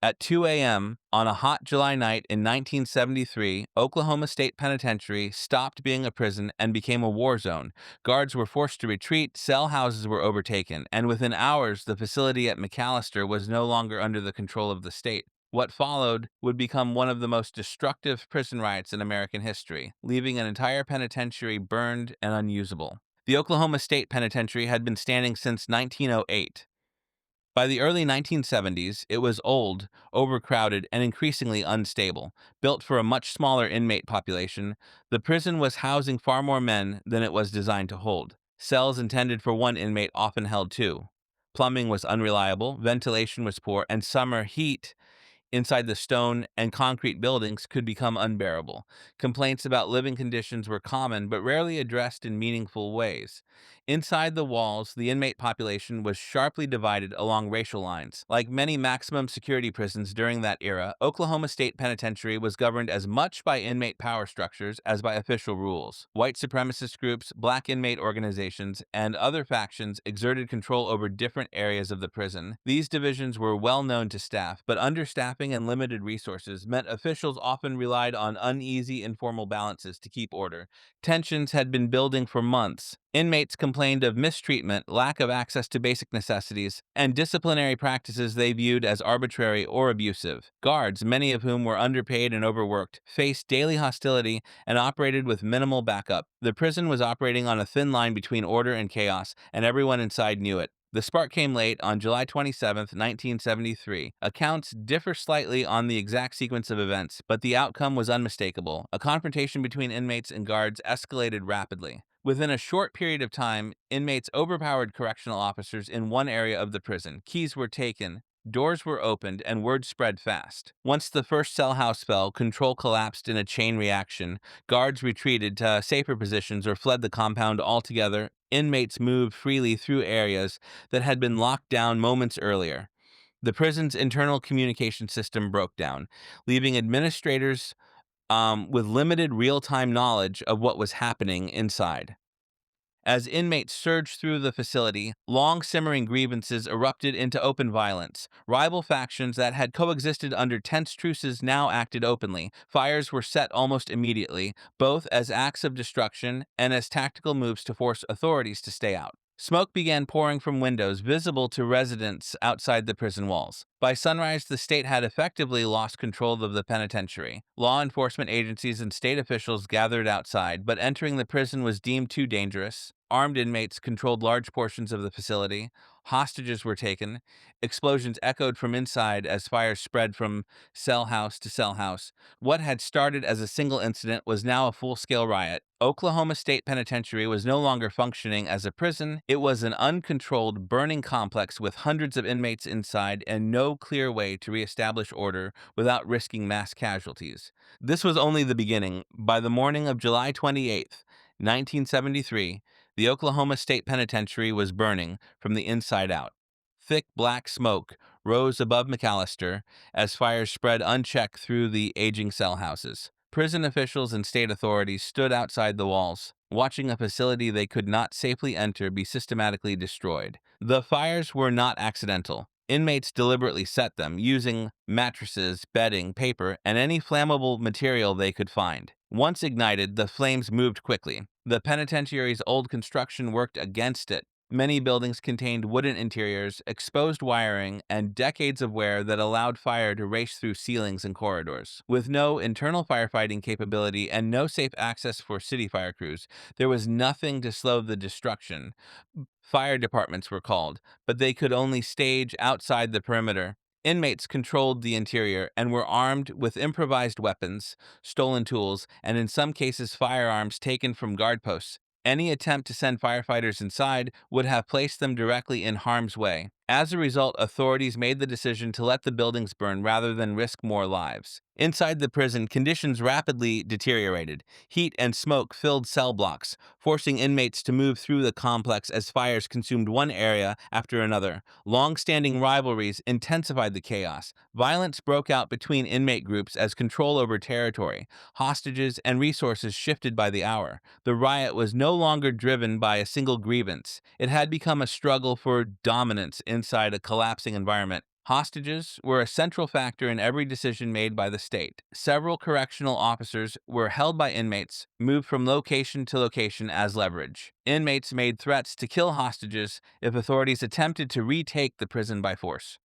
At 2 a.m. on a hot July night in 1973, Oklahoma State Penitentiary stopped being a prison and became a war zone. Guards were forced to retreat, cell houses were overtaken, and within hours, the facility at McAlester was no longer under the control of the state. What followed would become one of the most destructive prison riots in American history, leaving an entire penitentiary burned and unusable. The Oklahoma State Penitentiary had been standing since 1908. By the early 1970s, it was old, overcrowded, and increasingly unstable. Built for a much smaller inmate population, the prison was housing far more men than it was designed to hold. Cells intended for one inmate often held two. Plumbing was unreliable, ventilation was poor, and summer heat inside the stone and concrete buildings could become unbearable. Complaints about living conditions were common but rarely addressed in meaningful ways. Inside the walls, the inmate population was sharply divided along racial lines. Like many maximum security prisons during that era, Oklahoma State Penitentiary was governed as much by inmate power structures as by official rules. White supremacist groups, black inmate organizations, and other factions exerted control over different areas of the prison. These divisions were well known to staff, but understaffing and limited resources meant officials often relied on uneasy informal balances to keep order. Tensions had been building for months. Inmates complained of mistreatment, lack of access to basic necessities, and disciplinary practices they viewed as arbitrary or abusive. Guards, many of whom were underpaid and overworked, faced daily hostility and operated with minimal backup. The prison was operating on a thin line between order and chaos, and everyone inside knew it. The spark came late on July 27, 1973. Accounts differ slightly on the exact sequence of events, but the outcome was unmistakable. A confrontation between inmates and guards escalated rapidly. Within a short period of time, inmates overpowered correctional officers in one area of the prison. Keys were taken, doors were opened, and word spread fast. Once the first cell house fell, control collapsed in a chain reaction. Guards retreated to safer positions or fled the compound altogether. Inmates moved freely through areas that had been locked down moments earlier. The prison's internal communication system broke down, leaving administrators with limited real-time knowledge of what was happening inside. As inmates surged through the facility, long simmering grievances erupted into open violence. Rival factions that had coexisted under tense truces now acted openly. Fires were set almost immediately, both as acts of destruction and as tactical moves to force authorities to stay out. Smoke began pouring from windows visible to residents outside the prison walls. By sunrise, the state had effectively lost control of the penitentiary. Law enforcement agencies and state officials gathered outside, but entering the prison was deemed too dangerous. Armed inmates controlled large portions of the facility. Hostages were taken. Explosions echoed from inside as fires spread from cell house to cell house. What had started as a single incident was now a full-scale riot. Oklahoma State Penitentiary was no longer functioning as a prison. It was an uncontrolled, burning complex with hundreds of inmates inside and no clear way to reestablish order without risking mass casualties. This was only the beginning. By the morning of July 28th, 1973, the Oklahoma State Penitentiary was burning from the inside out. Thick black smoke rose above McAlester as fires spread unchecked through the aging cell houses. Prison officials and state authorities stood outside the walls, watching a facility they could not safely enter be systematically destroyed. The fires were not accidental. Inmates deliberately set them, using mattresses, bedding, paper, and any flammable material they could find. Once ignited, the flames moved quickly. The penitentiary's old construction worked against it. Many buildings contained wooden interiors, exposed wiring, and decades of wear that allowed fire to race through ceilings and corridors. With no internal firefighting capability and no safe access for city fire crews, there was nothing to slow the destruction. Fire departments were called, but they could only stage outside the perimeter. Inmates controlled the interior and were armed with improvised weapons, stolen tools, and in some cases firearms taken from guard posts. Any attempt to send firefighters inside would have placed them directly in harm's way. As a result, authorities made the decision to let the buildings burn rather than risk more lives. Inside the prison, conditions rapidly deteriorated. Heat and smoke filled cell blocks, forcing inmates to move through the complex as fires consumed one area after another. Long-standing rivalries intensified the chaos. Violence broke out between inmate groups as control over territory, hostages, and resources shifted by the hour. The riot was no longer driven by a single grievance. It had become a struggle for dominance inside a collapsing environment. Hostages were a central factor in every decision made by the state. Several correctional officers were held by inmates, moved from location to location as leverage. Inmates made threats to kill hostages if authorities attempted to retake the prison by force.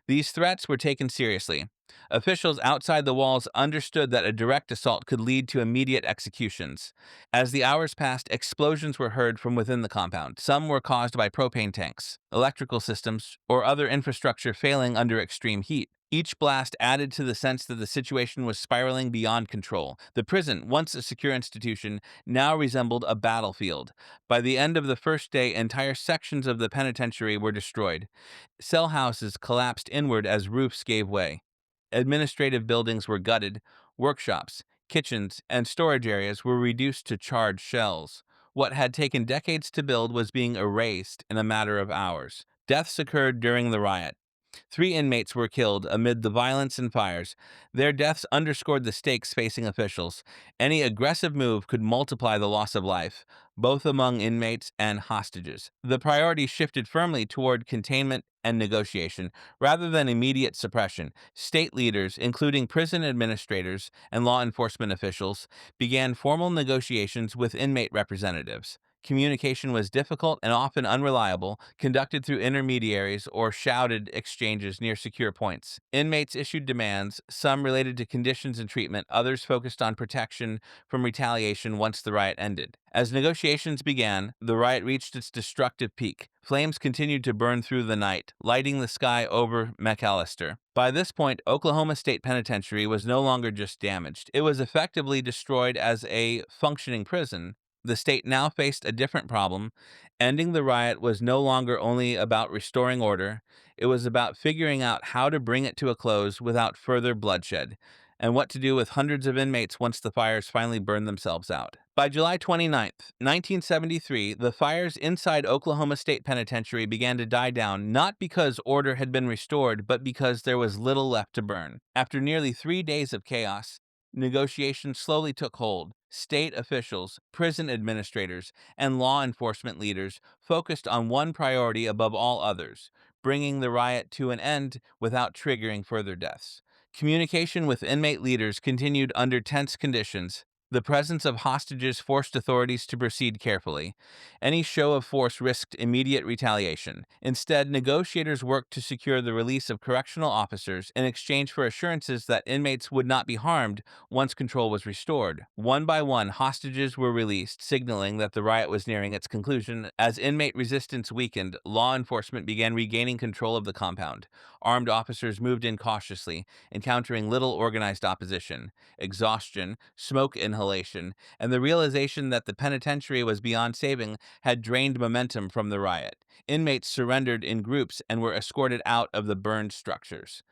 These threats were taken seriously. Officials outside the walls understood that a direct assault could lead to immediate executions. As the hours passed, explosions were heard from within the compound. Some were caused by propane tanks, electrical systems, or other infrastructure failing under extreme heat. Each blast added to the sense that the situation was spiraling beyond control. The prison, once a secure institution, now resembled a battlefield. By the end of the first day, entire sections of the penitentiary were destroyed. Cell houses collapsed inward as roofs gave way. Administrative buildings were gutted, workshops, kitchens, and storage areas were reduced to charred shells. What had taken decades to build was being erased in a matter of hours. Deaths occurred during the riot. 3 inmates were killed amid the violence and fires. Their deaths underscored the stakes facing officials. Any aggressive move could multiply the loss of life, both among inmates and hostages. The priority shifted firmly toward containment and negotiation, rather than immediate suppression. State leaders, including prison administrators and law enforcement officials, began formal negotiations with inmate representatives. Communication was difficult and often unreliable, conducted through intermediaries or shouted exchanges near secure points. Inmates issued demands, some related to conditions and treatment, others focused on protection from retaliation once the riot ended. As negotiations began, the riot reached its destructive peak. Flames continued to burn through the night, lighting the sky over McAlester. By this point, Oklahoma State Penitentiary was no longer just damaged. It was effectively destroyed as a functioning prison. The state now faced a different problem. Ending the riot was no longer only about restoring order, it was about figuring out how to bring it to a close without further bloodshed, and what to do with hundreds of inmates once the fires finally burned themselves out. By July 29th, 1973, the fires inside Oklahoma State Penitentiary began to die down, not because order had been restored, but because there was little left to burn. After nearly 3 days of chaos, negotiations slowly took hold. State officials, prison administrators, and law enforcement leaders focused on one priority above all others: bringing the riot to an end without triggering further deaths. Communication with inmate leaders continued under tense conditions. The presence of hostages forced authorities to proceed carefully. Any show of force risked immediate retaliation. Instead, negotiators worked to secure the release of correctional officers in exchange for assurances that inmates would not be harmed once control was restored. One by one, hostages were released, signaling that the riot was nearing its conclusion. As inmate resistance weakened, law enforcement began regaining control of the compound. Armed officers moved in cautiously, encountering little organized opposition. Exhaustion, smoke inhalation, and the realization that the penitentiary was beyond saving had drained momentum from the riot. Inmates surrendered in groups and were escorted out of the burned structures.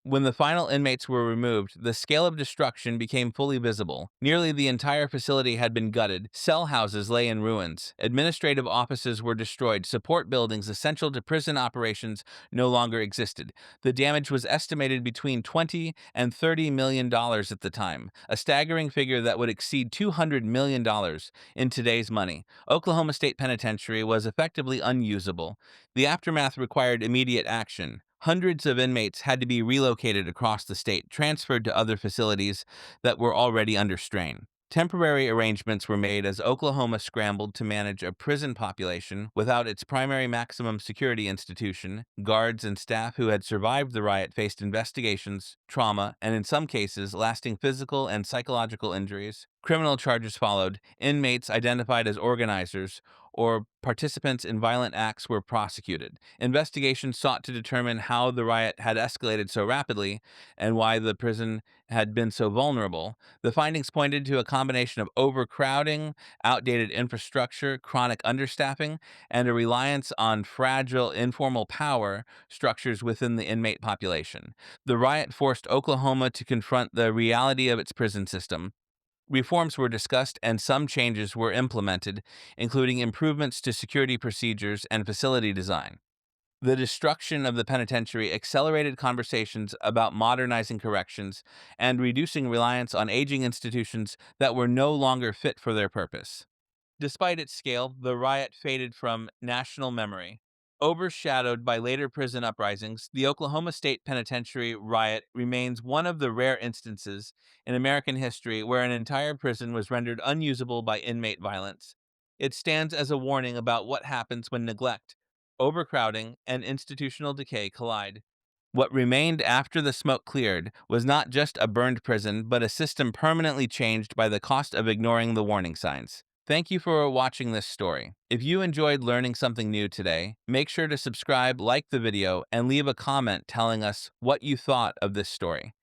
When the final inmates were removed, the scale of destruction became fully visible. Nearly the entire facility had been gutted. Cell houses lay in ruins. Administrative offices were destroyed. Support buildings essential to prison operations no longer existed. The damage was estimated between $20 and $30 million at the time, a staggering figure that would exceed $200 million in today's money. Oklahoma State Penitentiary was effectively unusable. The aftermath required immediate action. Hundreds of inmates had to be relocated across the state, transferred to other facilities that were already under strain. Temporary arrangements were made as Oklahoma scrambled to manage a prison population without its primary maximum security institution. Guards and staff who had survived the riot faced investigations, trauma, and in some cases, lasting physical and psychological injuries. Criminal charges followed. Inmates identified as organizers or participants in violent acts were prosecuted. Investigations sought to determine how the riot had escalated so rapidly and why the prison had been so vulnerable. The findings pointed to a combination of overcrowding, outdated infrastructure, chronic understaffing, and a reliance on fragile, informal power structures within the inmate population. The riot forced Oklahoma to confront the reality of its prison system. Reforms were discussed and some changes were implemented, including improvements to security procedures and facility design. The destruction of the penitentiary accelerated conversations about modernizing corrections and reducing reliance on aging institutions that were no longer fit for their purpose. Despite its scale, the riot faded from national memory. Overshadowed by later prison uprisings, the Oklahoma State Penitentiary riot remains one of the rare instances in American history where an entire prison was rendered unusable by inmate violence. It stands as a warning about what happens when neglect, overcrowding, and institutional decay collide. What remained after the smoke cleared was not just a burned prison, but a system permanently changed by the cost of ignoring the warning signs. Thank you for watching this story. If you enjoyed learning something new today, make sure to subscribe, like the video, and leave a comment telling us what you thought of this story.